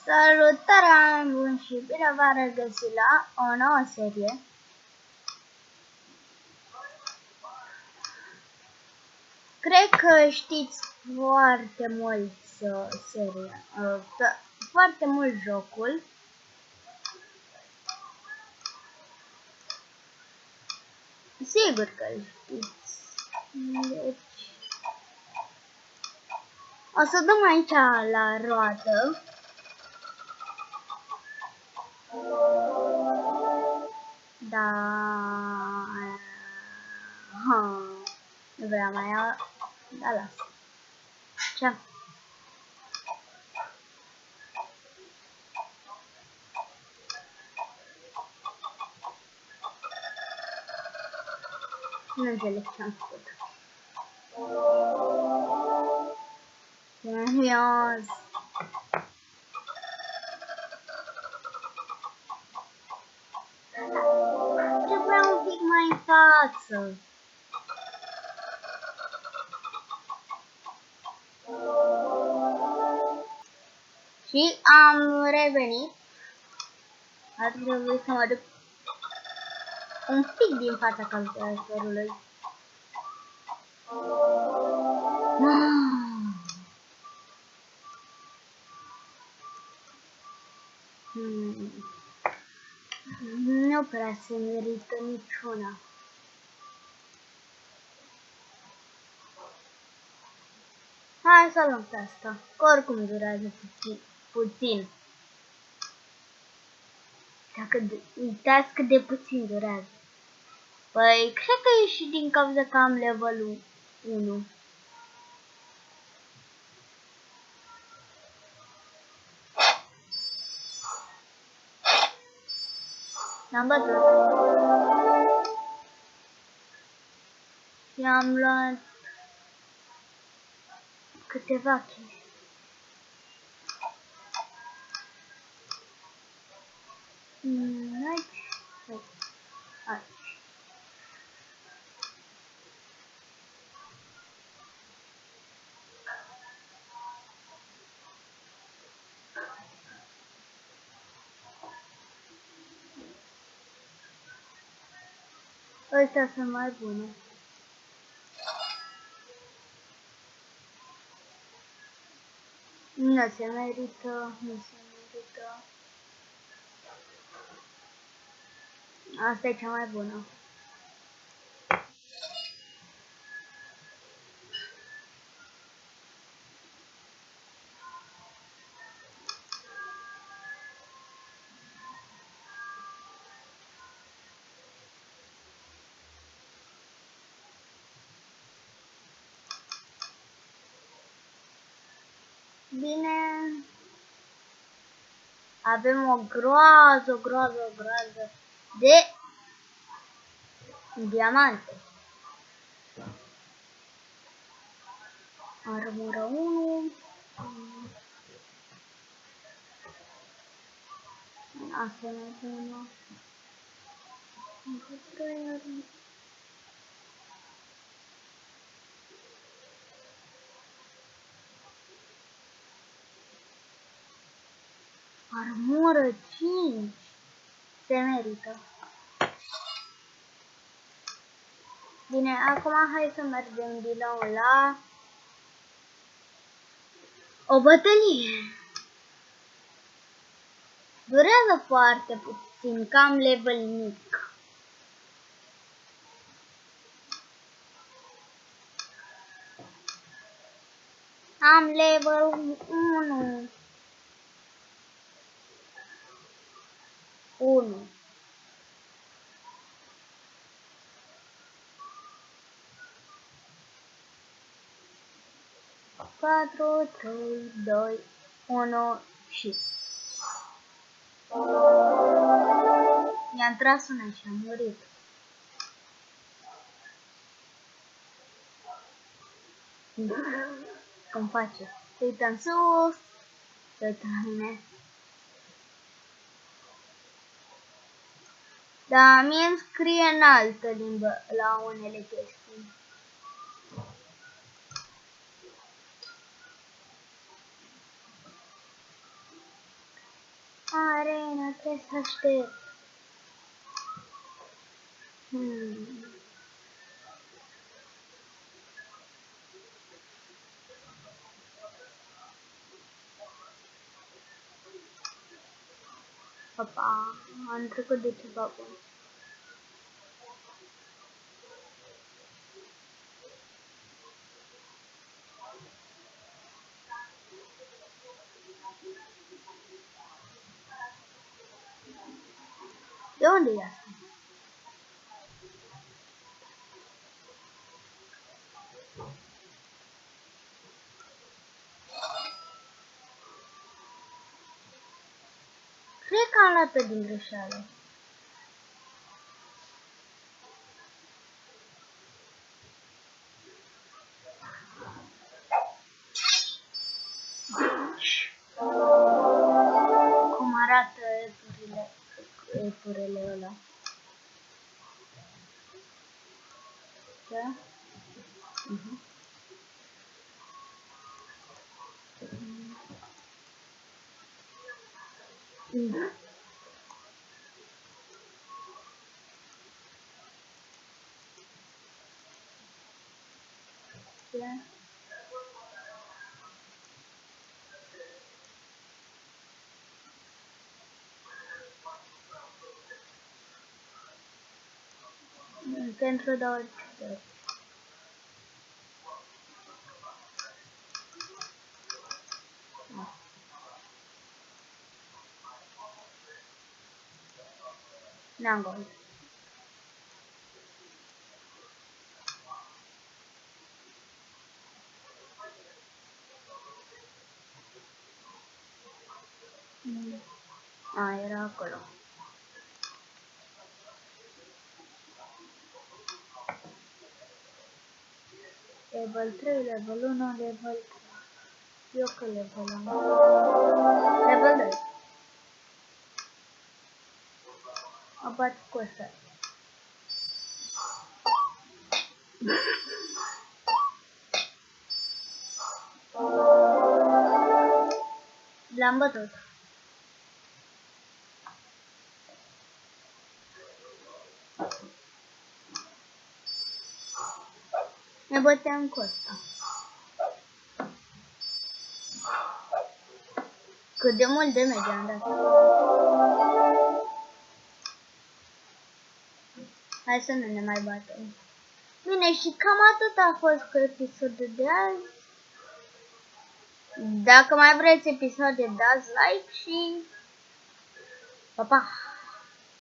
Salutare, bun și bine v-am regăsit la o nouă serie. Cred că știți foarte mult serie, foarte mult jocul. Sigur că știți. Deci, o să dăm aici la roată. Da. Nu vreau mai da, las. Ce? Nu înțeleg ce am făcut. Serios. Trebuia un pic mai în față. Și am revenit. Ar trebui să mă duc un pic din fața calculatorului. Nu prea se merită niciuna. Hai să luăm pe asta, că oricum durează puțin. Dacă uitați cât de puțin durează. Păi, cred că e și din cauza că am levelul 1. L-am bătut. Și am luat câteva chestii. Aici. Ăstea sunt mai bune. Nu se merită, nu se merită. Asta e cea mai bună. Bine, avem o groază de diamante. Armură 1. Asta e bună. Armură 5. Se merită. Bine, acum hai să mergem din nou la o bătălie. Durează foarte puțin, cam level mic. Am level 1. 1. Patru, 3, 2, 1 și... I-am tras una și am murit. Cum face? Se uită în sus, se uită la mine. Dar mie îmi scrie în altă limbă la unele chestii. Arena, trebuie să aștept. Opa, am trecut de ceva bun. De unde e asta? Cred că am luat pe din greșeală. Cum arată epurile ăla? Da? Da. Pentru 20 de ori. N-am gol. Era acolo. Level 3, level 1, level 3. Eu că level 1. Level 2. Abat cu ăsta. L-am bătut. Ne băteam cu ăsta. Cât de mult damage am dat. Hai să nu ne mai batem. Bine, și cam atât a fost cu episodul de azi. Dacă mai vreți episoade, dați like și... Pa, pa!